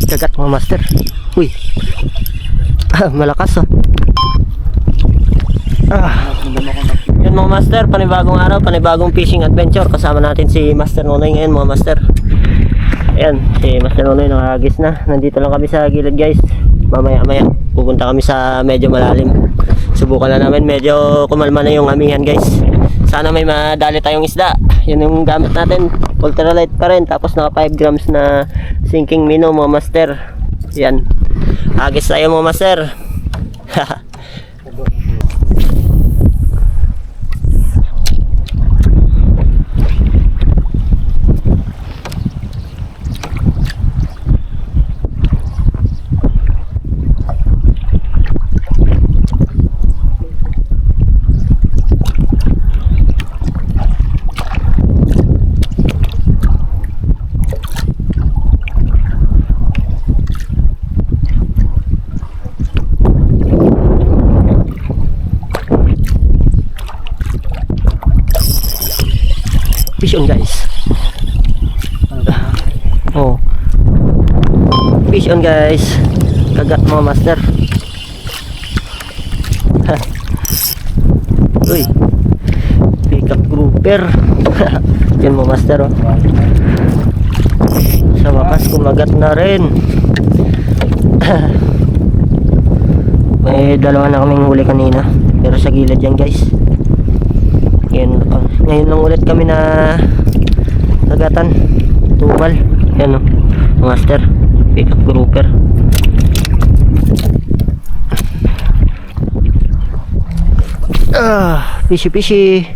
kagat mga master. Uy. Malakas oh. Yun mga master, panibagong araw, panibagong fishing adventure. Kasama natin si Master Nonoy ngayon mga master. Ayan, si Master Nonoy nakagis na. Nandito lang kami sa gilid guys. Mamaya pupunta kami sa medyo malalim. Subukan na namin, medyo kumalma na yung amihan guys. Sana may madali tayong isda. Yan yung gamit natin, ultralight pa rin. Tapos naka 5 grams na sinking minnow mga master. Yan, agis tayo mga master. Fish on guys. Oh. Fish on guys. Kagat mga master. Uy. Pick up grouper. Yan mga master oh. Sa wakas kumagat na rin. May dalawa na kaming huli kanina. Pero sa gilid yan guys. Ngayon lang ulit kami na nagatan tumal. Yan o, master, pick up grouper. Fishy.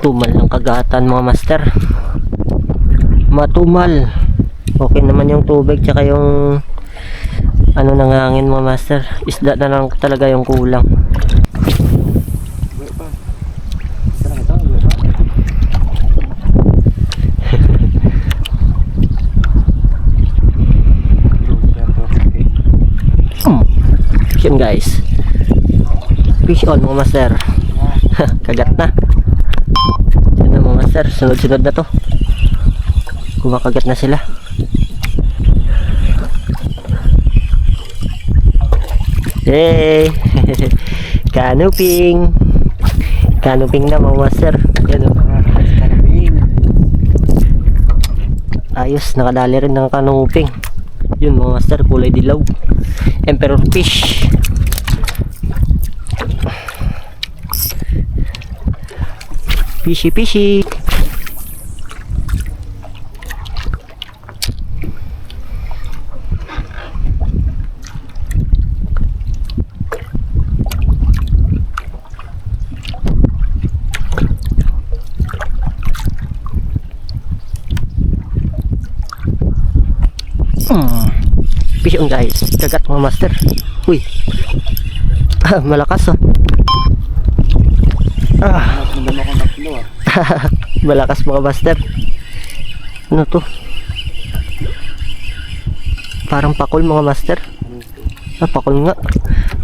Tumal ng kagatan mga master. Matumal. Okay naman yung tubig tsaka yung ano nangangin mga master. Isda na lang talaga yung kulang. Yun guys. Fish on mga master. Kagat na. Yan na mga master, sunod-sunod na to. Kumakagat na sila. Yay! Canoping na mga master. Yan o. Ayos, nakadali rin ng canoping. Yun mga master, kulay dilaw. Emperor fish. Fishy. Fish on guys, kagat mga master. Uy. Malakas oh. Malakas mga master. Ano to? Parang pakol mga master. Pakol nga.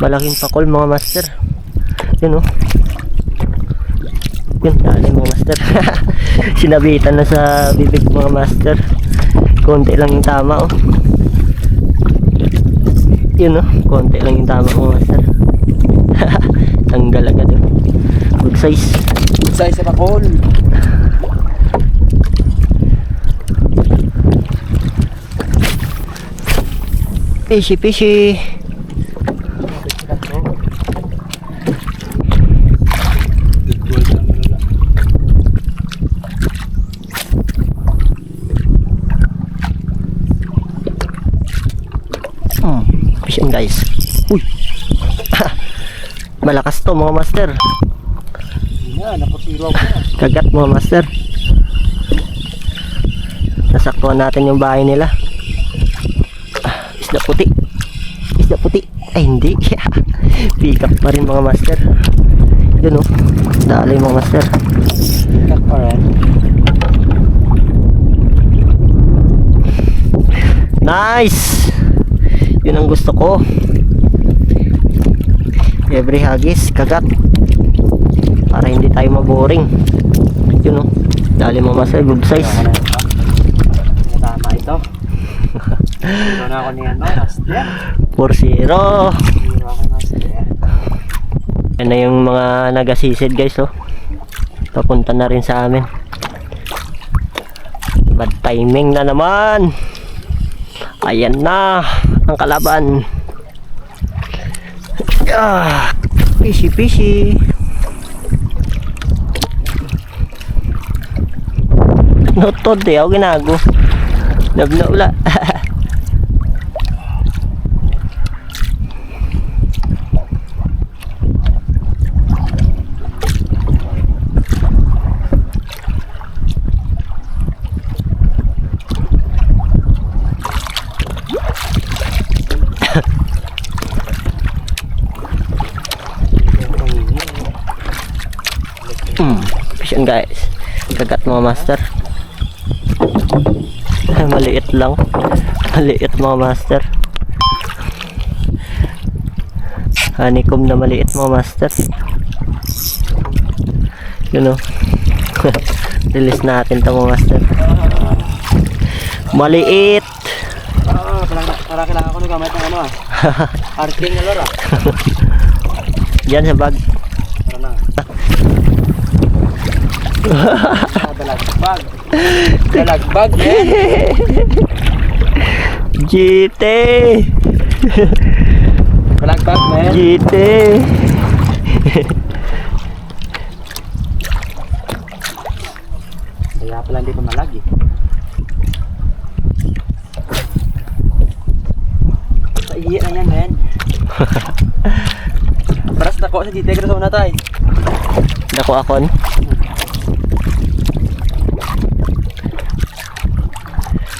Malaking pakol mga master. Yun oh. Yun, dali mga master. Sinabitan na sa bibig mga master. Konti lang yung tama oh. Yun oh, konti lang yung tama mga master. Tanggal agad oh. Good size. Good size sa pakol. Fishy. Fish on guys. Uy. Malakas to mga master. Yan, napasiro ako na. Kagat mga master. Nasaktuhan natin yung bahay nila. Isda puti. Isda puti. Ay hindi. Pick up pa rin mga master. Yun o. Dali mga master. Pick up pa rin. Nice! Yun ang gusto ko. Every hagis, kagat. Para hindi tayo maboring. Yun o. Dali mga master. Good size. Tama ito. Ito na ako niyan, no? Master. 4-0. Ito ako, master. Yan na yung mga nagasisid guys oh. Papunta na rin sa amin. Bad timing na naman. Ayan na ang kalaban. Fishy fishy. Notod eh, ako ginago. Nabnaula. Yan guys, kagat mga master. Maliit lang. Maliit mga master. Honeycomb na maliit mga master. Yun o. Release natin ito mga master. Maliit. Para kailangan ko nung gamit ng ano ah. Arting na lora. Yan sa bag. Para na. Dalagbag. Dalagbag eh. GT. Dalagbag man. GT. Kaya pala hindi pa malagi. Iya na yan men. Paras na ko sa GT Grasona tay. Dako akon.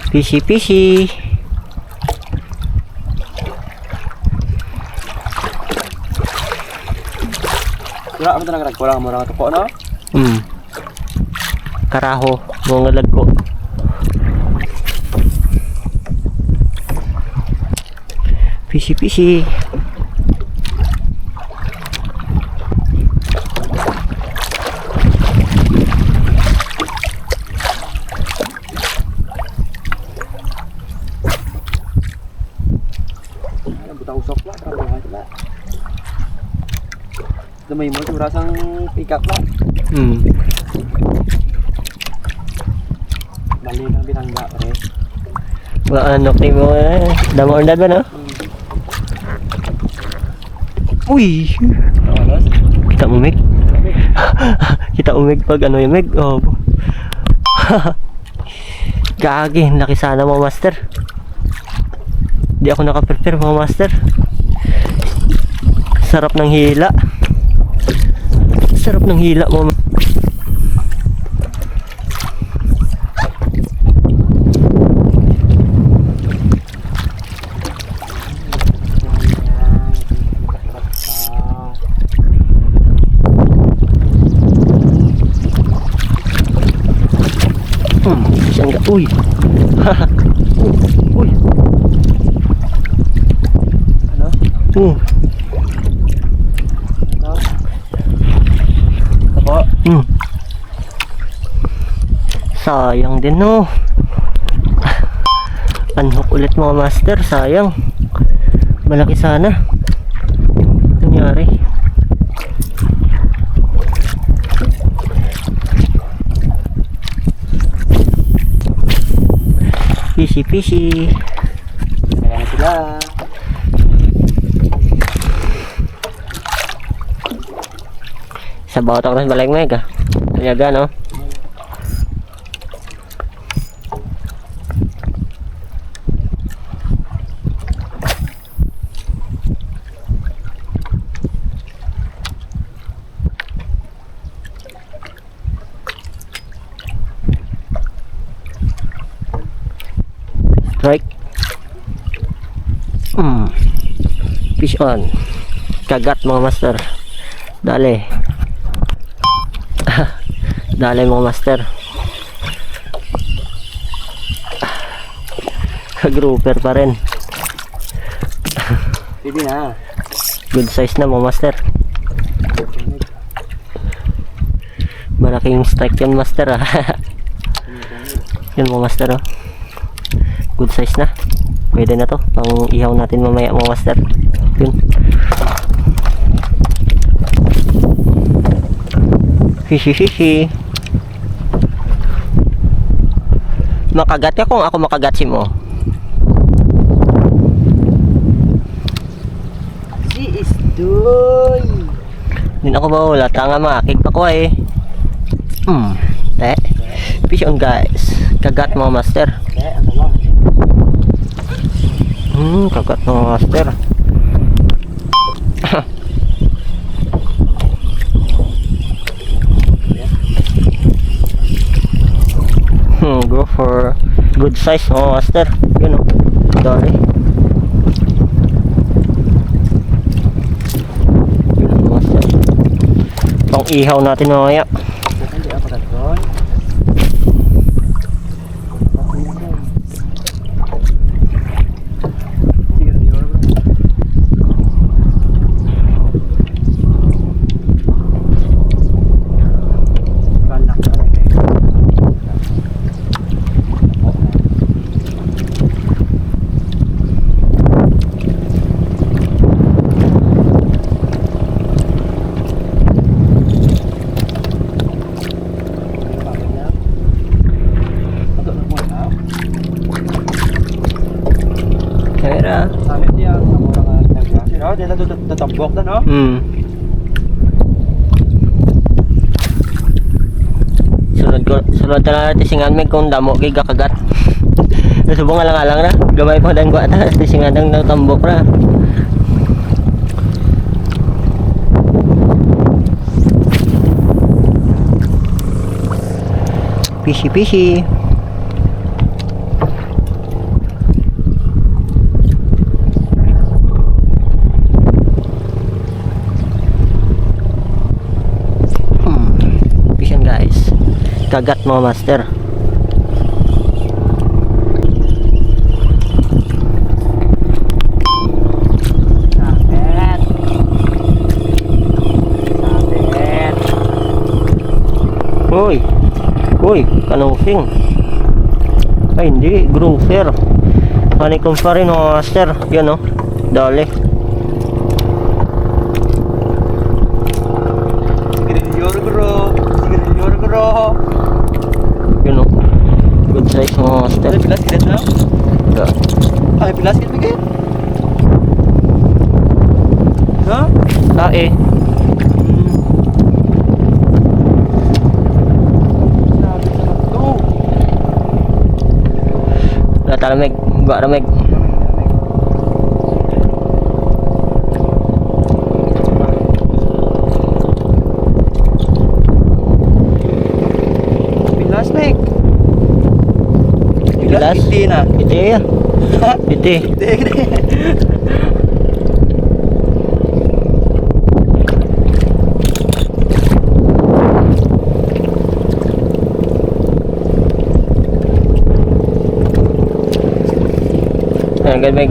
Fishy fishy. Wala mo talaga nagkulang mo lang ito po no? Karaho, mga lagko. Fishy fishy. Usok lah, kabuhan lah. Damay mo, surasang pick up lah. Bali lang binangga pre. Maanok ni mo eh. Damo undad ba no? Uy! Alas. Kita umig. Kita umig pag ano yung mig. Oh. Gagi, laki sana mga master. Di ako naka-prepare mga master. Sarap ng hila. Sarap ng hila mga siyang ga. Uy. Uy. Ano? Ano? Ako? Sayang din no. Unhook ulit mga master. Sayang. Malaki sana. Nangyari. Fishy fishy. Kaya na sila. Sa bawat ako ng balay mega. Kanyaga no. Fish on. Kagat mga master. Dali. Dali mga master. Grouper pa rin. Pwede na. Good size na mga master. Malaking strike yun master ah. Yun mga master oh. Good size na. Pwede na to. Pang ihaw natin mamaya mga master. Yun. Hihihihi. Makagat ka kung ako makagat si mo. Si is doy. Hindi ako ba wala. Tanga makakig pa ko eh. Fish on guys. Kagat mga master. Ano lang? Kagat mga master. Go for good size mga master. Yun o. Dali. Yun mga master. Pang ihaw natin mamaya. Hindi ako doon. Kamera. Samit niya ang mga tagwa. Dito tatambok na no? Sunod na natin singan may kung damo kay kakagat. Subong nga lang na. Gamay pa dan ko ata. Singan ang natambok na. Fishy. Guys, kagat mga master. Samit. Uy, kanusing. Ay hindi, grouper. Honeycomb pa rin mga master. Yan o, dali. Yun o, good size mga master. Ada pilas kita na? Ay pilas kita bigay. Ha? Tae. Talamig, baramig. Pilas nek. Pilas? Iti na. Iti ya. Iti. Ayan, galmig.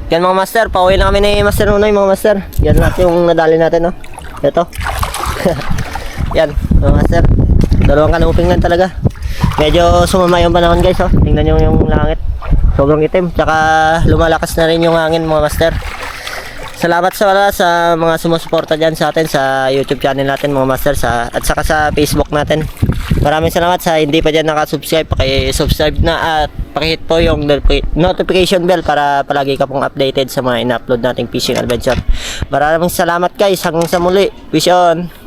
Yan mga master, pauwi na kami ni Master Nunoy mga master. Yan natin yung nadali natin no. Ito. Yan mga master. Dalawang kanuping lang talaga. Medyo sumama yung panahon guys oh. Tingnan nyo yung langit. Sobrang itim. Tsaka lumalakas na rin yung hangin mga master. salamat sa mga sumusuporta dyan sa atin sa YouTube channel natin mga master at saka sa Facebook natin. Maraming salamat sa hindi pa dyan nakasubscribe, paki-subscribe na at paki-hit po yung notification bell para palagi ka pong updated sa mga ina-upload nating fishing adventure. Maraming salamat guys, hanggang sa muli. Peace on!